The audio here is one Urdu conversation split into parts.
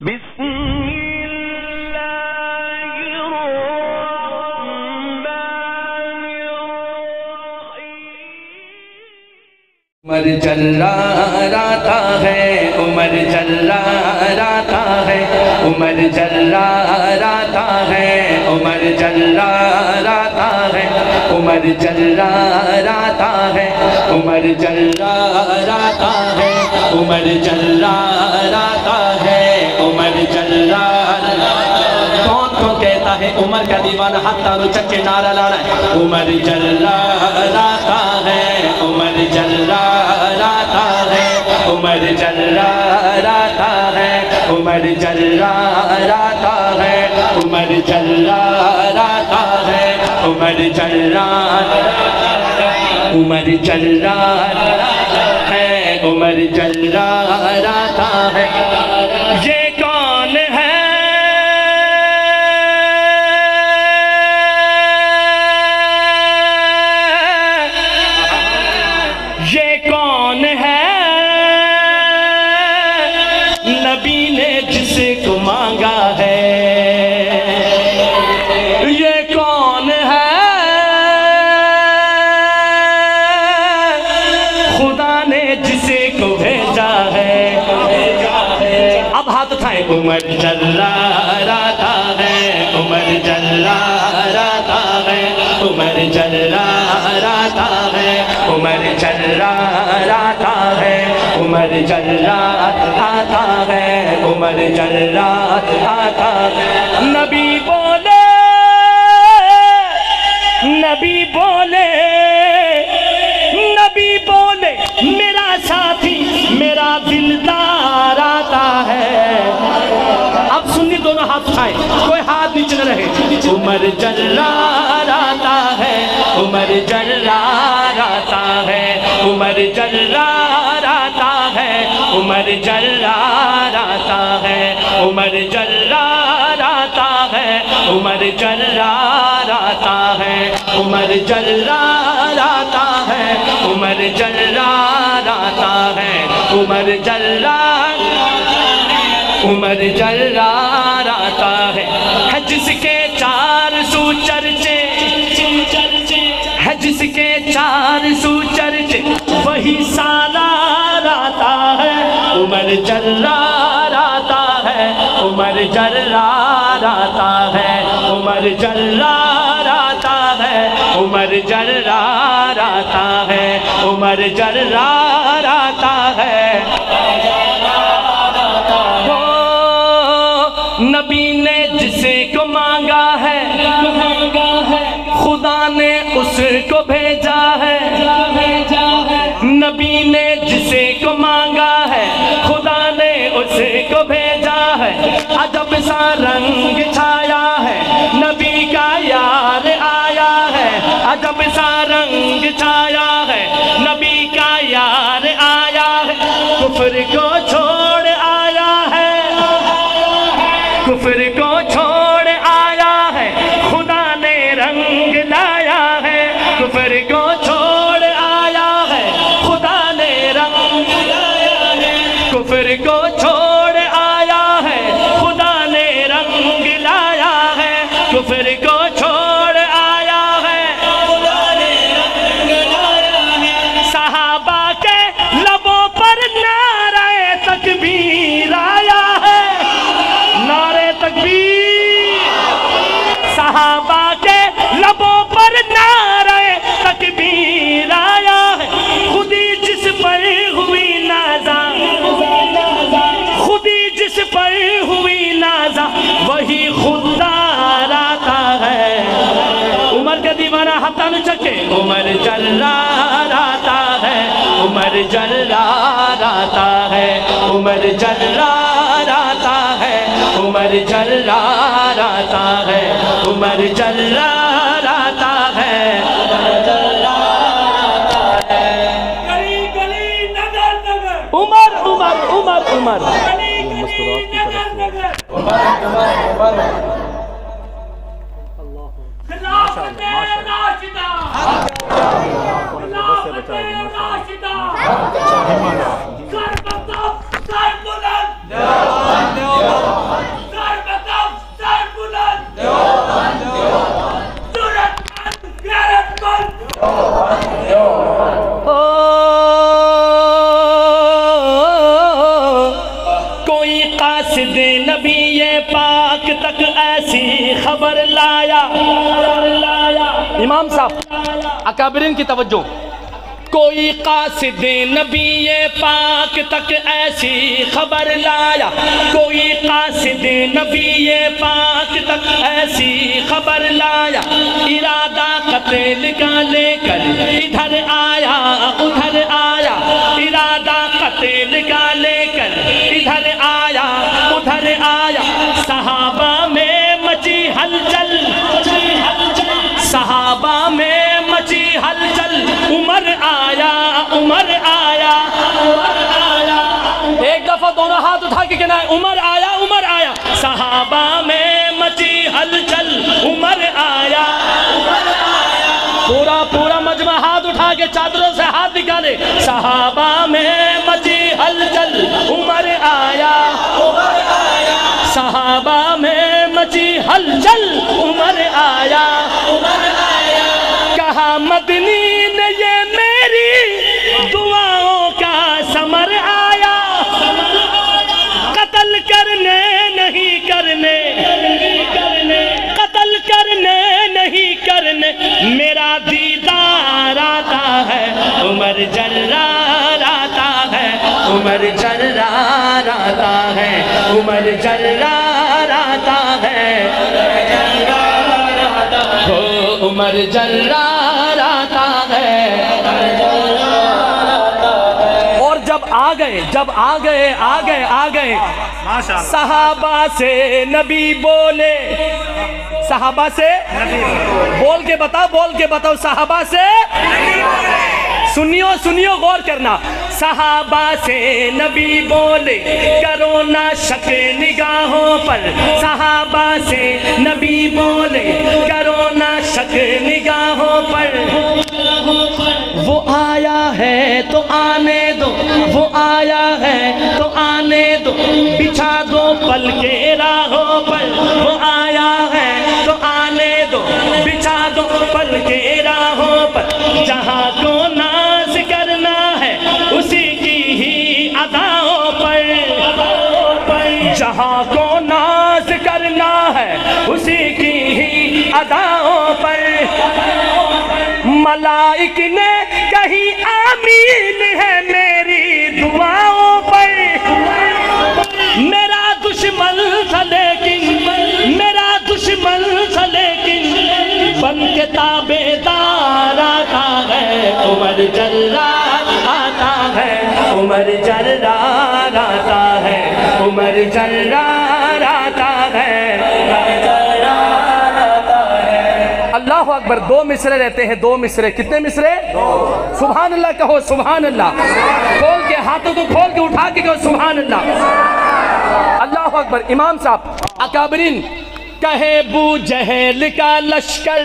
بسم اللہ الرحمن الرحیم عمر جلاتا ہے عمر جلاتا ہے عمر جلاتا ہے عمر جلاتا ہے عمر جلاتا ہے عمر جلاتا ہے عمر جلاتا ہے عمر جلاتا کون کون کہتا ہے عمر کا دیوانہ ہاتھ تارو چک کے نعرہ لانا ہے عمر جلاتا ہے عمر جلاتا ہے عمر جلاتا ہے عمر جلاتا ہے عمر جلاتا ہے عمر جلاتا عمر جلاتا ہے عمر جلاتا ہے یہ کون ہے یہ کون ہے نبی نے جس کو مانگا ہے یہ کون ہے خدا نے جس کو بھیجا ہے اب ہاتھ اٹھائیں عمر جلاتا ہے عمر جلاتا ہے عمر جلاتا ہے عمر جلاتا ہے عمر جلاتا ہے عمر جلاتا ہے نبی بولے نبی بولے نبی بولے میرا ساتھی میرا دلدار آتا ہے اب سنی دونوں ہاتھ اٹھائیں کوئی ہاتھ نیچے نہ رہے عمر جلاتا ہے عمر جلاتا ہے عمر جلاتا ہے عمر جلاتا ہے عمر جلاتا ہے عمر جلاتا ہے عمر جلاتا ہے عمر جلاتا ہے عمر عمر جلاتا ہے جس کے 400 چرچے ہے جس کے 400 چرچے وہی سالار آتا ہے عمر جلاتا ہے عمر جلاتا ہے عمر جلاتا ہے عمر جلاتا ہے عمر جلاتا ہے نبی نے جسے کو مانگا ہے خدا نے اس کو بھیجا ہے نبی نے جسے کو مانگا ہے خدا نے اس کو بھیجا ہے عجب سا رنگ چھایا ہے نبی کا یار آیا ہے عجب سا رنگ چھایا ہے نبی کا یار آیا ہے کفر کو چھوڑ آیا ہے کفر کو چھوڑ آیا ہے خدا نے رنگ لایا ہے کفر کو چھوڑ آیا ہے خدا نے رنگ لایا ہے کفر کو چھوڑ آیا ہے خدا نے رنگ لایا ہے کفر کو چھوڑ آیا ہے خدا نے رنگ لایا ہے صحابہ کے لبوں پر نعرہ تکبیر آیا ہے صحابہ کے لبوں پر نعرہ تکبیر آیا ہے خودی جس پر ہوئی نازا خودی جس پر ہوئی نازا وہی خوددار آتا ہے عمر کا دیوانہ ہاتھ نہ چکے عمر جلاتا ہے عمر جلاتا ہے عمر جلاتا ہے عمر جلاتا ہے عمر جلاتا ہے عمر عمر عمر عمر اللہ قاصد نبی پاک تک ایسی خبر لایا. امام صاحب اکابرین کی توجہ. کوئی قاصد نبی پاک تک ایسی خبر لایا. کوئی قاصد نبی پاک تک ایسی خبر لایا. ارادہ قتل کا لے کر ادھر آیا ادھر آیا. ارادہ قتل کا لے کر ادھر آیا ادھر آیا. صحابہ میں مچی ہلچل صحابہ میں مچی ہلچل. عمر آیا عمر آیا عمر آیا. ایک دفعہ دونوں ہاتھ اٹھا کے کہنا ہے عمر آیا عمر آیا. صحابہ میں مچی ہلچل. عمر آیا عمر آیا. پورا مجمع ہاتھ اٹھا کے چادروں سے ہاتھ نکالے. صحابہ میں مچی ہلچل. عمر آیا عمر آیا. صحابہ میں مچی ہلچل. عمر آیا عمر آیا. کہا مدنی نے یہ میری دعاؤں کا ثمر آیا. قتل کرنے نہیں کرنے قتل کرنے نہیں کرنے میرا دیدار آتا ہے. عمر جرار آتا ہے عمر جرار آتا ہے عمر جرار آتا ہے عمر جرار آتا ہے. اور جب آ گئے صحابہ سے نبی بولے. صحابہ سے بول کے بتاؤ صحابہ سے سنیو غور کرنا. صحابہ سے نبی بولے کرو نہ شک نگاہوں پر. صحابہ سے نبی بولے کرو نہ شک نگاہوں پر. وہ آیا ہے تو آنے دو وہ آیا ہے تو آنے دو. بچھا دو پل کے راہوں پر. وہ آیا ہے تو آنے دو بچھا دو پل کے راہوں پر. جہاں کو ناز کرنا ہے اسی کی ہی اداؤں پر. جہاں کو ناز کرنا ہے اسی کی ہی اداؤں پر. ملائک نے کہیں آمین ہے میری دعاؤں پر. میرا دشمن تھا لیکن بن کے تابعدار آتا ہے. عمر جرار آتا ہے عمر جرار آتا ہے عمر جرار آتا ہے. اللہ اکبر. 2 مصرے رہتے ہیں 2 مصرے. کتنے مصرے؟ 2. سبحان اللہ کہو سبحان اللہ. کھول کے ہاتھوں کو کھول کے اٹھا کے کہو سبحان اللہ. اللہ اکبر. امام صاحب اکابرین کہے بو جہل کا لشکر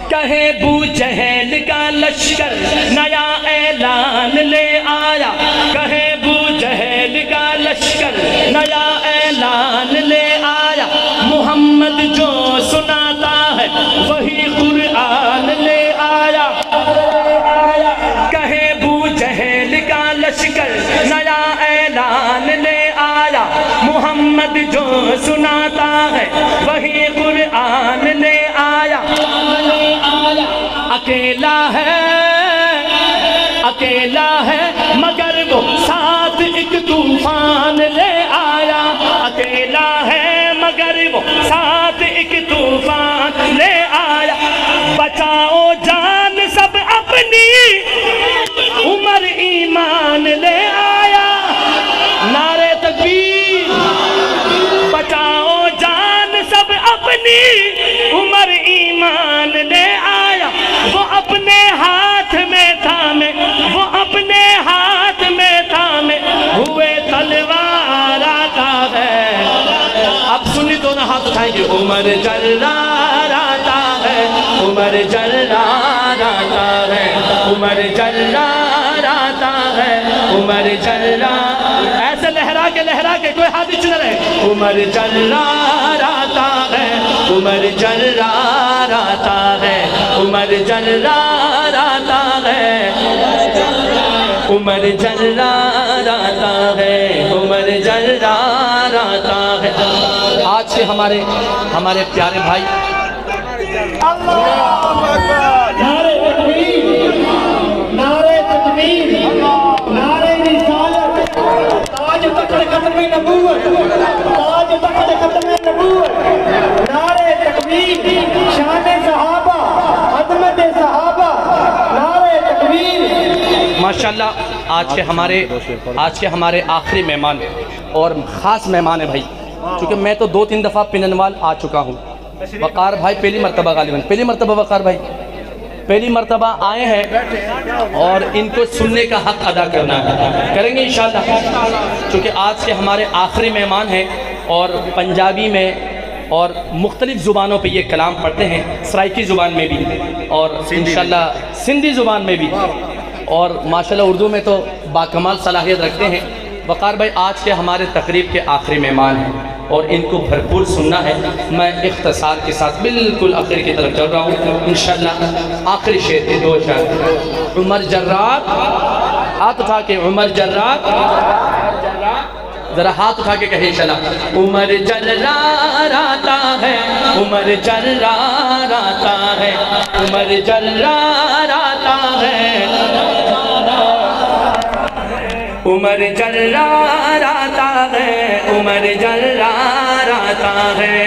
کہے بو جہل کا لشکر نیا اعلان لے آیا. کہے بو جہل کا لشکر نیا اعلان لے آیا. محمد جو سناتا ہے وہی قرآن لے آیا. کہے بو جہل کا لشکر نیا اعلان لے آیا. محمد جو سناتا ہے وہی قرآن لے آیا. اکیلا ہے مگر وہ ساتھ ایک طوفان لے آیا. اکیلا ہے مگر وہ ساتھ ایک طوفان لے آیا. بچاؤ جان سب اپنی عمر ایمان لے آیا. نعرہ تکبیر. بچاؤ جان سب اپنی عمر ایمان لے آیا. وہ اپنے ہاتھ میں تھامے ہوئے تلوار آتا ہے. اب سنی دونوں ہاتھ اٹھائیں گے. عمر جرار آتا ہے عمر جرار آتا ہے عمر جرار آتا ہے عمر جرار. ایسے لہرا کے کوئی ہاتھ نیچے نہ رہے. عمر جرار آتا ہے عمر جرار آتا ہے عمر جرار آتا ہے. عمر جراتا ہے، عمر جراتا ہے۔ آج کے ہمارے پیارے بھائی نعرہ تکبیر، نعرہ تکبیر، نعرہ رسالت، تاج تخت ختم نبوت، تاج تخت ختم نبوت، نعرہ تکبیر، شان صحابہ، عظمت صحابہ، نعرہ تکبیر۔ ماشاءاللہ آج کے ہمارے آخری مہمان اور خاص مہمان ہیں بھائی، چونکہ میں تو 2-3 دفعہ پننوال آ چکا ہوں۔ وقار بھائی پہلی مرتبہ غالباً پہلی مرتبہ وقار بھائی پہلی مرتبہ آئے ہیں اور ان کو سننے کا حق ادا کرنا ہے، کریں گے انشاءاللہ، چونکہ آج کے ہمارے آخری مہمان ہیں اور پنجابی میں اور مختلف زبانوں پہ یہ کلام پڑھتے ہیں، سرائکی زبان میں بھی اور انشاءاللہ سندھی زبان میں بھی، اور ماشاءاللہ اردو میں تو باکمال صلاحیت رکھتے ہیں۔ وقار بھائی آج کے ہمارے تقریب کے آخری مہمان ہیں اور ان کو بھرپور سننا ہے۔ میں اختصار کے ساتھ بالکل آخر کی طرف چل رہا ہوں انشاءاللہ۔ آخری شعر کے 2 اشعار۔ عمر جرات، ہاتھ اٹھا کے عمر جرات، ذرا ہاتھ اٹھا کے کہیں انشاءاللہ۔ عمر جراتا ہے، عمر جراتا ہے، عمر جراتا ہے، عمر جراتا ہے، عمر جراتا ہے۔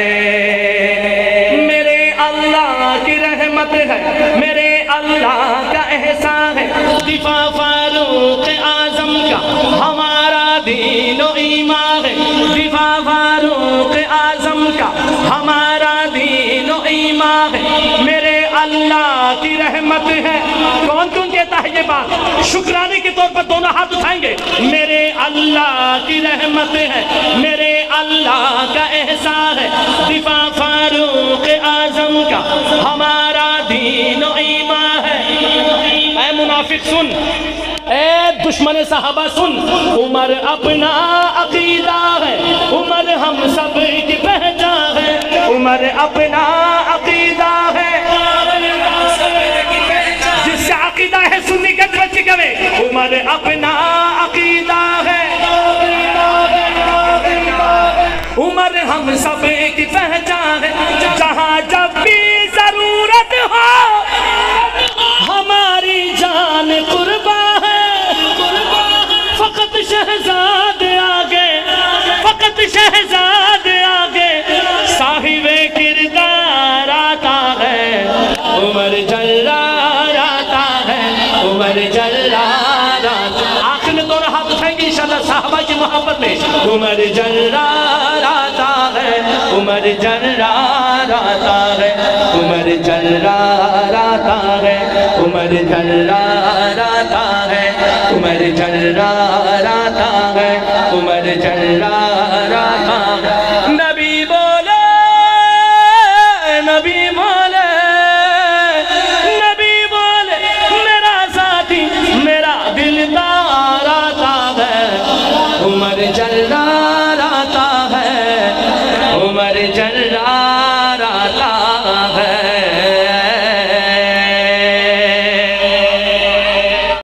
میرے اللہ کی رحمت ہے، میرے اللہ کا احسان ہے، دفاع فاروق اعظم کا ہمارا دین و ایمان ہے، دفاع فاروق اعظم کا ہمارا دین و ایمان ہے۔ میرے اللہ کی رحمت ہے، کون کہتا ہے یہ بات؟ شکرانے کے طور پر دونوں ہاتھ اٹھائیں گے۔ میرے اللہ کی رحمت ہے، میرے اللہ کا احسان ہے، دفاع فاروق اعظم کا ہمارا دین و ایمان ہے۔ اے منافق سن، اے دشمن صحابہ سن، عمر اپنا عقیدہ ہے، عمر ہم سب کی پہچان ہے، عمر اپنا عقیدہ ہے، جس سے عقیدہ ہے سنی گج بچی کرے، عمر اپنا عقیدہ ہے، عمر ہم سب کی پہچان ہے، جہاں جب بھی ضرورت ہو ہماری جان قربان ہے، فقط شہزاد آگے، فقط شہزاد آگے، صاحب کردار آتا ہے، عمر جراتا ہے، عمر جراتا ہے۔ آخر میں دونوں ہاتھ اٹھائیں گے انشاءاللہ صحابہ کی محبت میں۔ عمر جراتا ہے، عمر جراتا ہے، عمر جراتا ہے، عمر جراتا ہے، عمر جراتا